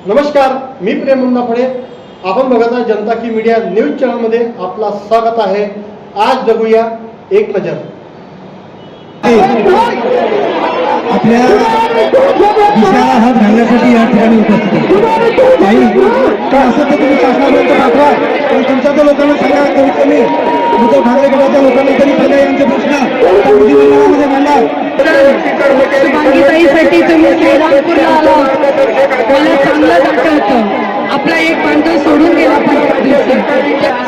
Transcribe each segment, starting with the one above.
नमस्कार, मी प्रेम मुंडाफळे. आपण बघत आहे जनता की मीडिया न्यूज चॅनलमध्ये आपला स्वागत आहे. आज बघूया एक नजर. आपल्या दिशाला हात घालण्यासाठी या ठिकाणी उपस्थित काही असं तर तुम्ही शासनापर्यंत पाठवा, पण तुमच्या तर लोकांना सांगा, कमीत कमी उद्धव ठाकरे गटाच्या लोकांना तरी सांगा यांचे प्रश्न विधिमंडळामध्ये मांडा. शुभांगीताईसाठी तुम्ही श्रीरामपूरला आला, मला चांगलं आठवतं. आपला एक बांधव सोडून गेला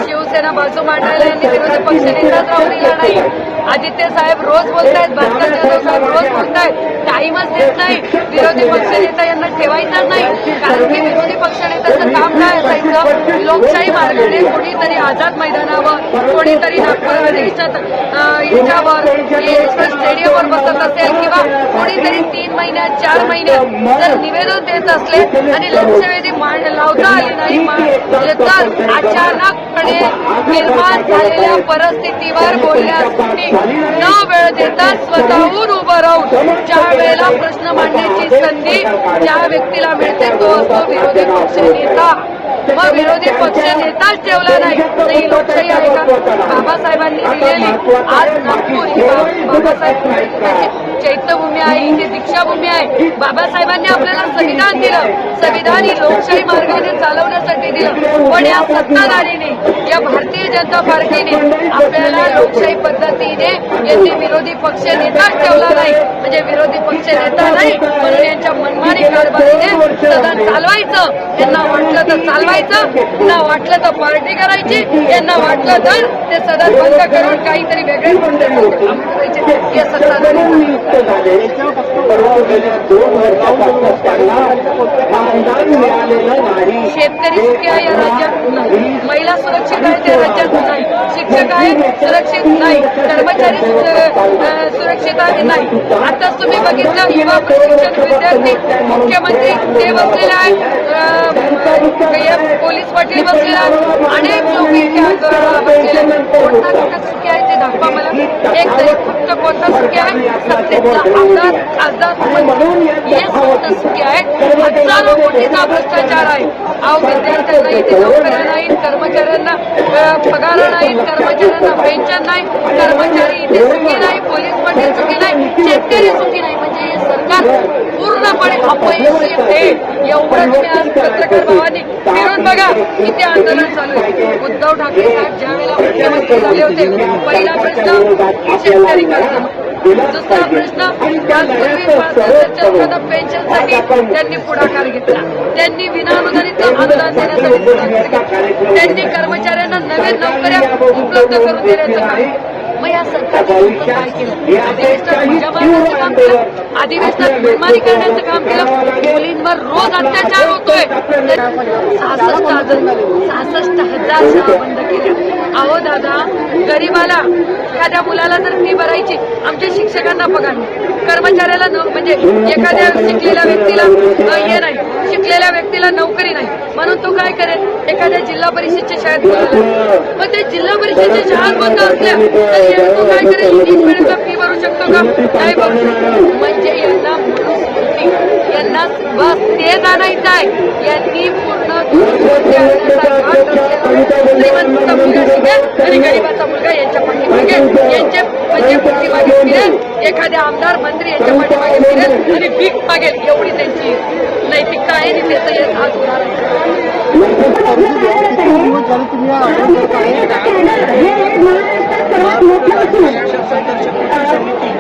शिवसेना बाजू मांडायला यांनी विरोधी पक्ष नेताच राहू दिला नाही. आदित्य साहेब रोज बोलतायत, भास्कर जाधव साहेब रोज बोलतायत, टाईमच देत नाही. विरोधी पक्ष नेता यांना ठेवायचा नाही, कारण की विरोधी पक्ष नेत्याचं काम काय असायचं, लोकशाही मार्गाने कोणीतरी आझाद मैदानावर, कोणीतरी नागपूरच्या याच्यावर स्टेडियमवर बसत असेल किंवा कोणीतरी 3 महिन्यात 4 महिन्यात जर निवेदन देत असले आणि लक्षवेधी लावता आली नाही तर अचानकपणे निर्माण झालेल्या परिस्थितीवर बोलण्यासाठी न वेळ देता स्वतःहून उभं राहून ज्या वेळेला प्रश्न मांडण्याची संधी ज्या व्यक्तीला मिळते तो असतो विरोधी पक्ष नेता. मग विरोधी पक्ष नेताच ठेवला नाही तर ही लोकशाही आहे का? बाबासाहेबांनी दिलेली आज नागपूर ही बाबासाहेब चैत्यभूमी आहे, इथे दीक्षाभूमी आहे. बाबासाहेबांनी आपल्याला संविधान दिलं, संविधान ही लोकशाही मार्गाने चालवण्यासाठी दिलं, पण या सत्ताधारीने, या भारतीय जनता पार्टीने आपल्याला लोकशाही पद्धतीने यांनी विरोधी पक्ष नेताच ठेवला नाही. म्हणजे विरोधी पक्ष नेता नाही म्हणून यांच्या मनमानी कारभारीने सदन चालवायचं, यांना वाटलं तर चालवायचं, यांना वाटलं तर पार्टी करायची, यांना वाटलं तर ते सदन बंद करून काहीतरी वेगळे काम करायचे. या सत्ताधारी शेतकरी सुखी आहे या राज्यात नाही, महिला सुरक्षित आहेत या राज्यात नाही, शिक्षक आहे सुरक्षित नाही, कर्मचारी सुरक्षित आहे नाही. आताच तुम्ही बघितलं युवा प्रशिक्षण विद्यार्थी मुख्यमंत्री ते बसलेले आहेत, पोलीस पाटील बसलेले आहेत, अनेक लोक इथे आंदोलनाला बसलेले आहेत. कोणता घटक सुखी आहे ते दाखवा मला एक तरी. फक्त कोणता सुखी आहे? सत्तेचा आमदार खासदार म्हणून हे फक्त सुखी आहे. हजारो कोटीचा भ्रष्टाचार आहे. अहो विद्यार्थ्यांना इथे नोकऱ्या नाहीत, कर्मचाऱ्यांना पगार नाहीत, कर्मचाऱ्यांना पेन्शन नाही, कर्मचारी इथे सुखी नाही, पोलीस पाटील सुखी नाही, शेतकरी सुखी नाही. म्हणजे हे सरकार पूर्णपणे अपयशी आहे. एवढं तुम्ही आज पत्रकार भावांनी फिरून बघा किती आंदोलन चालू आहे. उद्धव ठाकरे साहेब ज्यावेळेला मुख्यमंत्री झाले होते पहिला प्रश्न शेतकरी कर्ज, दुसरा प्रश्न पेन्शनसाठी त्यांनी पुढाकार घेतला, त्यांनी विनाअनुदानित अनुदान देण्यासाठी पुढाकार घेतला, त्यांनी कर्मचाऱ्यांना नवीन नोकऱ्या उपलब्ध करून देण्याचं काम. मग या सरकारने काय केलं? अधिवेशनात मजा मारण्याचं काम केलं, अधिवेशनात मनमानी करण्याचं काम केलं, मुलींवर रोज अत्याचार होतोय. 66,000 शाळा बंद केल्या. अहो दादा, गरीबाला एखाद्या मुलाला जर फी भरायची, आमच्या शिक्षकांना पगार नाही, कर्मचाऱ्याला म्हणजे एखाद्या शिकलेल्या व्यक्तीला हे नाही, शिकलेल्या व्यक्तीला नोकरी नाही, म्हणून तो काय करेल? एखाद्या जिल्हा परिषदच्या शाळेत बोलायला. मग ते जिल्हा परिषदच्या शाळेत बंद असल्या तर तो काय करेल? 3 वेळेचा फी भरू शकतो का? नाही भरू शकतो. म्हणजे यांना यांना बस ते जाणायचं आहे. यांनी पूर्ण श्रीमंताचा मुलगा शिकेल आणि गरीबाचा मुलगा यांच्या पाठीमागे, यांचे म्हणजे पाठीमागे फिरेल, एखाद्या आमदार मंत्री यांच्या पाठीमागे फिरेल आणि भीक मागेल. एवढी त्यांची नैतिकता आहे आणि त्याचं हे आज होणार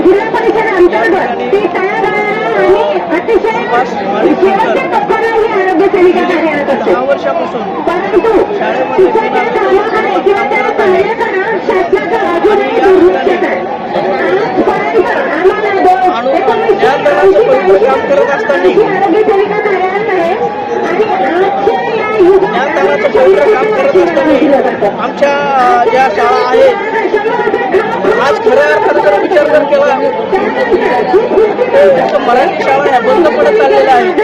जिल्हा परिषद अंतर्गत ती तयार आणि अतिशय आरोग्य सेविका कार्यरत असते. परंतु तिच्या त्या कामाकडे किंवा त्या कार्याकडे शासनाचं अजूनही दुर्लक्ष आहे. आजपर्यंत आम्हाला 1980 आरोग्य सेविका कार्यरत आहे आणि आजच्या या युगात आमच्या ज्या शाळा आहेत आज खऱ्या अर्थानं जर विचार केला त्यांचं मराठी शाळा ह्या बंद पडत चाललेल्या आहेत.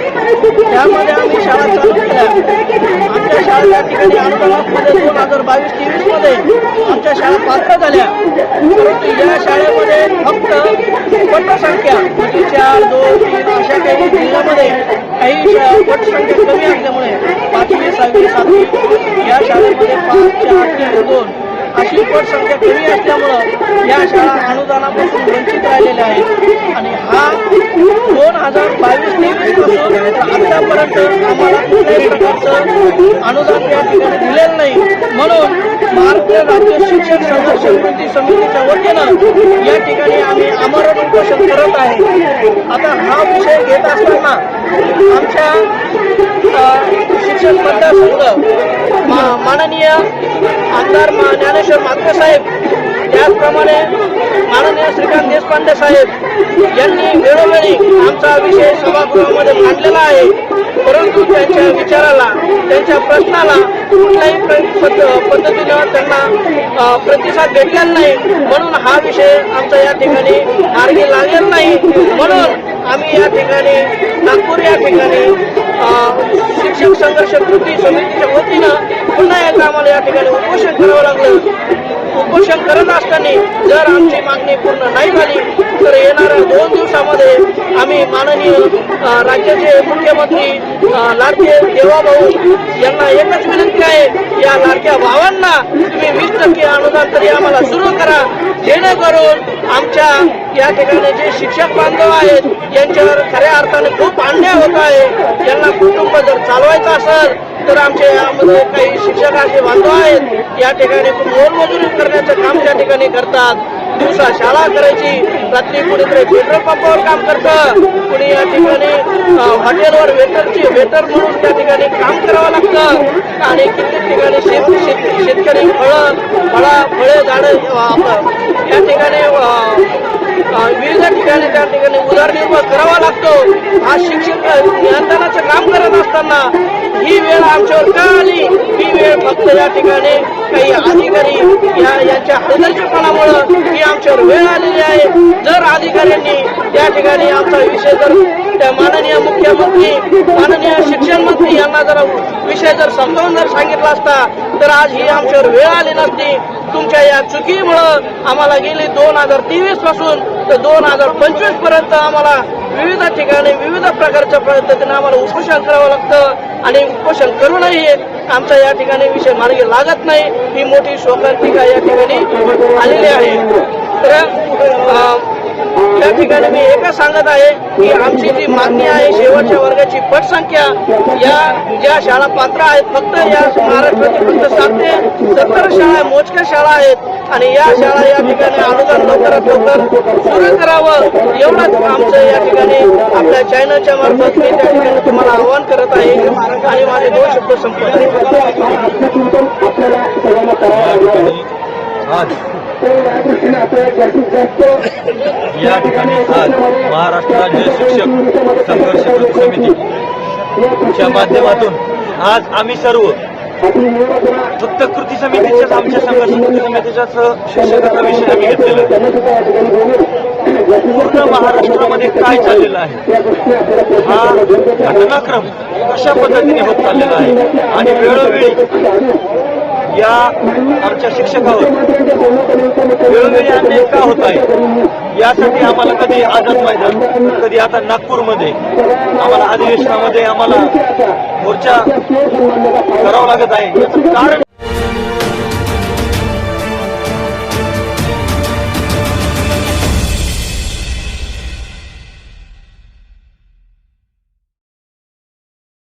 त्यामध्ये आम्ही शाळा चालू केल्या. आमच्या शाळा त्या ठिकाणी अनुदानामध्ये 2022-23 मध्ये आमच्या शाळा पात्र झाल्या. परंतु या शाळेमध्ये फक्त पटसंख्या म्हणजे 4, 2, 3 अशा काही जिल्ह्यामध्ये काही पटसंख्या कमी असल्यामुळे 5वी, 6वी, 7वी या शाळेमध्ये 5, 4, 3, 2 अशी पटसंख्या कमी असल्यामुळं या शाळा अनुदानापासून वंचित राहिलेल्या आहेत. आणि हा 2022-23 पासून आतापर्यंत आम्हाला कुठल्याही प्रकारचं अनुदान या ठिकाणी दिलेलं नाही. म्हणून महाराष्ट्र राज्य शिक्षक संघर्ष कृती समितीच्या वतीनं या ठिकाणी आम्ही आमरण उपोषण करत आहे. आता हा विषय घेत असताना आमच्या शिक्षक मतदारसंघ माननीय आमदार ज्ञानेश्वर म्हात्रे साहेब, त्याचप्रमाणे माननीय श्रीकांत देशपांडे साहेब यांनी वेळोवेळी आमचा विषय सभागृहामध्ये मांडलेला आहे. परंतु त्यांच्या विचाराला, त्यांच्या प्रश्नाला कुठल्याही पद्धतीनं त्यांना प्रतिसाद भेटलेला नाही. म्हणून हा विषय आमचा या ठिकाणी मार्गी लागलेला नाही. म्हणून आम्ही या ठिकाणी नागपूर या ठिकाणी शिक्षक संघर्ष कृती समितीच्या वतीनं पुन्हा एकदा आम्हाला या ठिकाणी उपोषण करावं लागलं. उपोषण करत असताना जर आमची मागणी पूर्ण नाही झाली तर येणाऱ्या 2 दिवसामध्ये आम्ही माननीय राज्याचे मुख्यमंत्री लाडके देवाभाऊ यांना एकच विनंती आहे, या लाडक्या भावांना तुम्ही 20% अनुदान तरी आम्हाला सुरू करा, जेणेकरून आमच्या या ठिकाणी जे शिक्षक बांधव आहेत यांच्यावर खऱ्या अर्थाने खूप अन्याय होत आहे. यांना कुटुंब जर चालवायचं असेल तर आमच्या यामध्ये काही शिक्षक असे बांधव आहेत या ठिकाणी मोलमजुरी करण्याचं काम त्या ठिकाणी करतात. दिवसा शाळा करायची, रात्री कुणीतरी पेट्रोल पंपावर काम करतं, कुणी या ठिकाणी हॉटेलवर वेटर म्हणून त्या ठिकाणी काम करावं लागतं. आणि कित्येक ठिकाणी शेतकरी फळे झाडं या ठिकाणी विविध ठिकाणी त्या ठिकाणी उदरनिर्वाह करावा लागतो. हा शिक्षक नियंत्रणाचं काम करत असताना ही वेळ आमच्यावर का आली? ही वेळ फक्त या ठिकाणी काही अधिकारी यांच्या हलगर्जीपणामुळं ही आमच्यावर वेळ आलेली आहे. जर अधिकाऱ्यांनी त्या ठिकाणी आमचा विषय जर त्या माननीय मुख्यमंत्री, माननीय शिक्षण मंत्री यांना जर विषय जर समजावून जर सांगितला असता तर आज ही आमच्यावर वेळ आली नसती. तुमच्या या चुकीमुळं आम्हाला गेली 2023 पासून तर 2025 पर्यंत आम्हाला विविध ठिकाणी विविध प्रकारच्या पद्धतीने आम्हाला उपोषण करावं लागतं. आणि उपोषण करूनही आमचा या ठिकाणी विषय मार्गी लागत नाही. ही मोठी शोकांतिका या ठिकाणी आलेली आहे. तर या ठिकाणी मी एकच सांगत आहे की आमची जी मागणी आहे शेवटच्या वर्गाची पटसंख्या, या ज्या शाळा पात्र आहेत फक्त या महाराष्ट्रातील फक्त 7 ते 17 शाळा मोजक्या शाळा आहेत आणि या शाळा या ठिकाणी अनुदान लवकरात लवकर सुरू करावं एवढंच आमचं या ठिकाणी आपल्या चॅनलच्या मार्फत मी त्या ठिकाणी तुम्हाला आवाहन करत आहे. आणि माझे 2 शब्द संपवत या ठिकाणी आज महाराष्ट्र राज्य शिक्षक संघर्ष समितीच्या माध्यमातून आज आम्ही सर्व फक्त कृती समितीच्याच आमच्या संघर्ष कृती समितीच्याच शिक्षकाचा विषय आम्ही घेतलेला पूर्ण महाराष्ट्रामध्ये काय चाललेलं आहे, हा घटनाक्रम कशा पद्धतीने होत चाललेला आहे आणि वेळोवेळी या आमच्या शिक्षकावर वेळोवेळी अन्याय का होत आहे यासाठी आम्हाला कधी आझाद मैदान, कधी आता नागपूरमध्ये आम्हाला अधिवेशनामध्ये आम्हाला मोर्चा करावा लागत आहे. याचं कारण